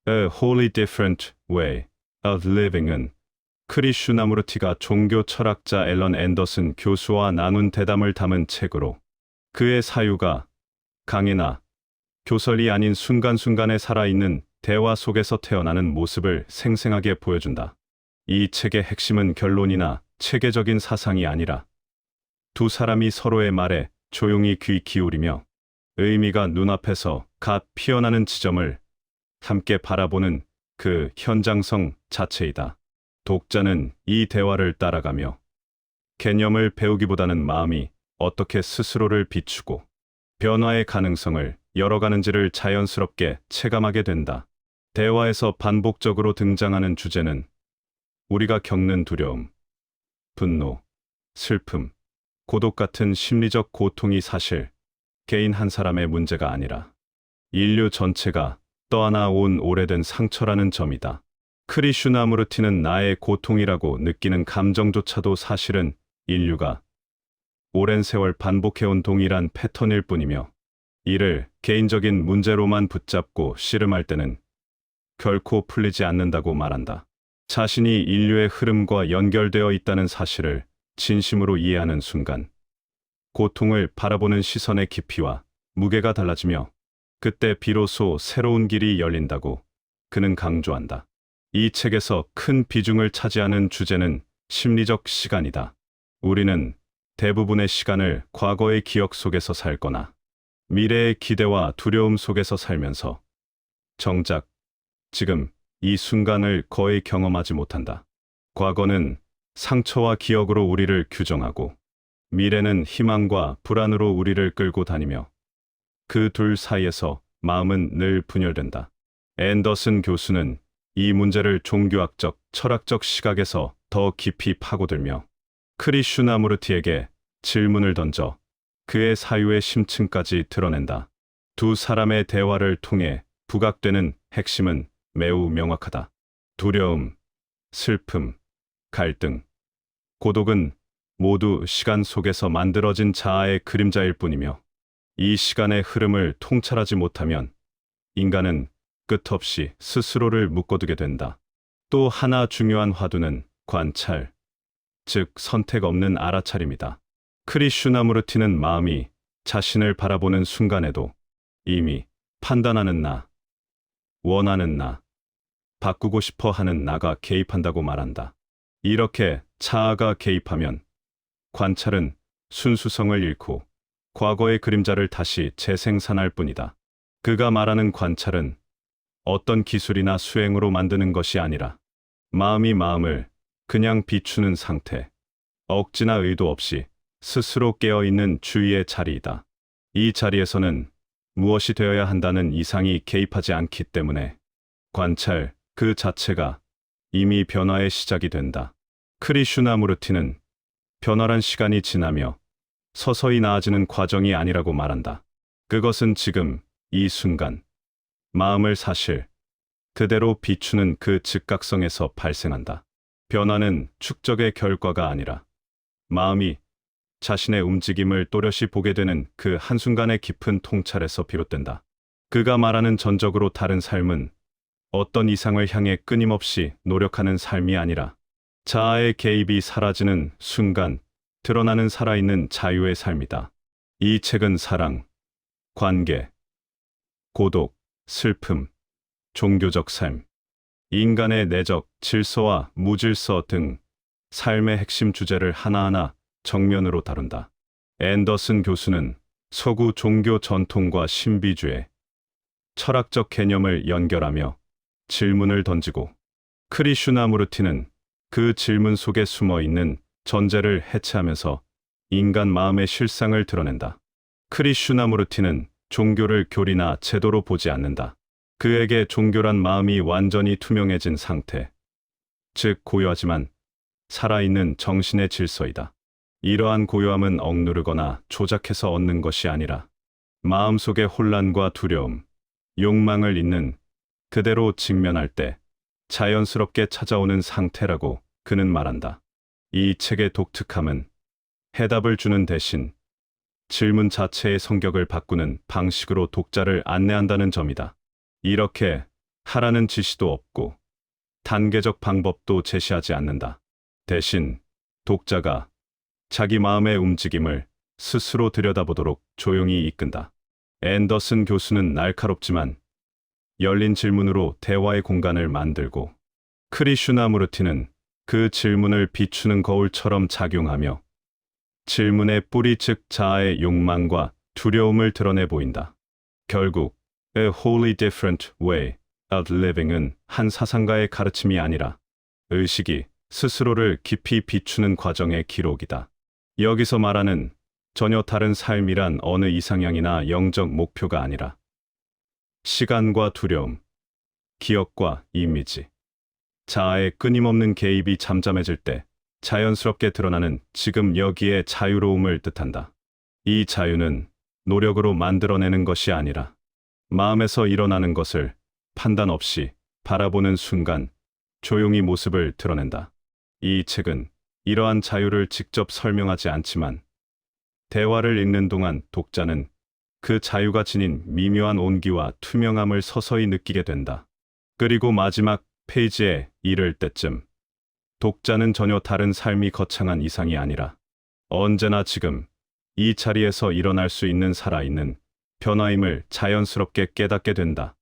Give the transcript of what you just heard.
A wholly different way of living은 크리슈나무르티가 종교 철학자 앨런 앤더슨 교수와 나눈 대담을 담은 책으로 그의 사유가 강해나 교설이 아닌 순간순간에 살아있는 대화 속에서 태어나는 모습을 생생하게 보여준다. 이 책의 핵심은 결론이나 체계적인 사상이 아니라 두 사람이 서로의 말에 조용히 귀 기울이며 의미가 눈앞에서 갓 피어나는 지점을 함께 바라보는 그 현장성 자체이다. 독자는 이 대화를 따라가며 개념을 배우기보다는 마음이 어떻게 스스로를 비추고 변화의 가능성을 열어가는지를 자연스럽게 체감하게 된다. 대화에서 반복적으로 등장하는 주제는 우리가 겪는 두려움, 분노, 슬픔, 고독 같은 심리적 고통이 사실 개인 한 사람의 문제가 아니라 인류 전체가 떠안아 온 오래된 상처라는 점이다. 크리슈나무르티는 나의 고통이라고 느끼는 감정조차도 사실은 인류가 오랜 세월 반복해온 동일한 패턴일 뿐이며 이를 개인적인 문제로만 붙잡고 씨름할 때는 결코 풀리지 않는다고 말한다. 자신이 인류의 흐름과 연결되어 있다는 사실을 진심으로 이해하는 순간 고통을 바라보는 시선의 깊이와 무게가 달라지며 그때 비로소 새로운 길이 열린다고 그는 강조한다. 이 책에서 큰 비중을 차지하는 주제는 심리적 시간이다. 우리는 대부분의 시간을 과거의 기억 속에서 살거나 미래의 기대와 두려움 속에서 살면서 정작 지금 이 순간을 거의 경험하지 못한다. 과거는 상처와 기억으로 우리를 규정하고 미래는 희망과 불안으로 우리를 끌고 다니며 그 둘 사이에서 마음은 늘 분열된다. 앤더슨 교수는 이 문제를 종교학적, 철학적 시각에서 더 깊이 파고들며 크리슈나무르티에게 질문을 던져 그의 사유의 심층까지 드러낸다. 두 사람의 대화를 통해 부각되는 핵심은 매우 명확하다. 두려움, 슬픔, 갈등, 고독은 모두 시간 속에서 만들어진 자아의 그림자일 뿐이며 이 시간의 흐름을 통찰하지 못하면 인간은 끝없이 스스로를 묶어두게 된다. 또 하나 중요한 화두는 관찰, 즉 선택 없는 알아차림이다. 크리슈나무르티는 마음이 자신을 바라보는 순간에도 이미 판단하는 나, 원하는 나, 바꾸고 싶어 하는 나가 개입한다고 말한다. 이렇게 자아가 개입하면 관찰은 순수성을 잃고 과거의 그림자를 다시 재생산할 뿐이다. 그가 말하는 관찰은 어떤 기술이나 수행으로 만드는 것이 아니라 마음이 마음을 그냥 비추는 상태, 억지나 의도 없이 스스로 깨어있는 주의의 자리이다. 이 자리에서는 무엇이 되어야 한다는 이상이 개입하지 않기 때문에 관찰 그 자체가 이미 변화의 시작이 된다. 크리슈나무르티는 변화란 시간이 지나며 서서히 나아지는 과정이 아니라고 말한다. 그것은 지금, 이 순간, 마음을 사실, 그대로 비추는 그 즉각성에서 발생한다. 변화는 축적의 결과가 아니라 마음이 자신의 움직임을 또렷이 보게 되는 그 한순간의 깊은 통찰에서 비롯된다. 그가 말하는 전적으로 다른 삶은 어떤 이상을 향해 끊임없이 노력하는 삶이 아니라 자아의 개입이 사라지는 순간 드러나는 살아있는 자유의 삶이다. 이 책은 사랑, 관계, 고독, 슬픔, 종교적 삶, 인간의 내적 질서와 무질서 등 삶의 핵심 주제를 하나하나 정면으로 다룬다. 앤더슨 교수는 서구 종교 전통과 신비주의, 철학적 개념을 연결하며 질문을 던지고 크리슈나무르티는 그 질문 속에 숨어 있는 전제를 해체하면서 인간 마음의 실상을 드러낸다. 크리슈나무르티는 종교를 교리나 제도로 보지 않는다. 그에게 종교란 마음이 완전히 투명해진 상태, 즉 고요하지만 살아있는 정신의 질서이다. 이러한 고요함은 억누르거나 조작해서 얻는 것이 아니라 마음속의 혼란과 두려움, 욕망을 있는 그대로 직면할 때 자연스럽게 찾아오는 상태라고 그는 말한다. 이 책의 독특함은 해답을 주는 대신 질문 자체의 성격을 바꾸는 방식으로 독자를 안내한다는 점이다. 이렇게 하라는 지시도 없고 단계적 방법도 제시하지 않는다. 대신 독자가 자기 마음의 움직임을 스스로 들여다보도록 조용히 이끈다. 앤더슨 교수는 날카롭지만 열린 질문으로 대화의 공간을 만들고, 크리슈나무르티는 그 질문을 비추는 거울처럼 작용하며 질문의 뿌리 즉 자아의 욕망과 두려움을 드러내 보인다. 결국 A wholly different way of living은 한 사상가의 가르침이 아니라 의식이 스스로를 깊이 비추는 과정의 기록이다. 여기서 말하는 전혀 다른 삶이란 어느 이상향이나 영적 목표가 아니라 시간과 두려움, 기억과 이미지, 자아의 끊임없는 개입이 잠잠해질 때 자연스럽게 드러나는 지금 여기의 자유로움을 뜻한다. 이 자유는 노력으로 만들어내는 것이 아니라 마음에서 일어나는 것을 판단 없이 바라보는 순간 조용히 모습을 드러낸다. 이 책은 이러한 자유를 직접 설명하지 않지만 대화를 읽는 동안 독자는 그 자유가 지닌 미묘한 온기와 투명함을 서서히 느끼게 된다. 그리고 마지막 페이지에 이를 때쯤 독자는 전혀 다른 삶이 거창한 이상이 아니라 언제나 지금 이 자리에서 일어날 수 있는 살아있는 변화임을 자연스럽게 깨닫게 된다.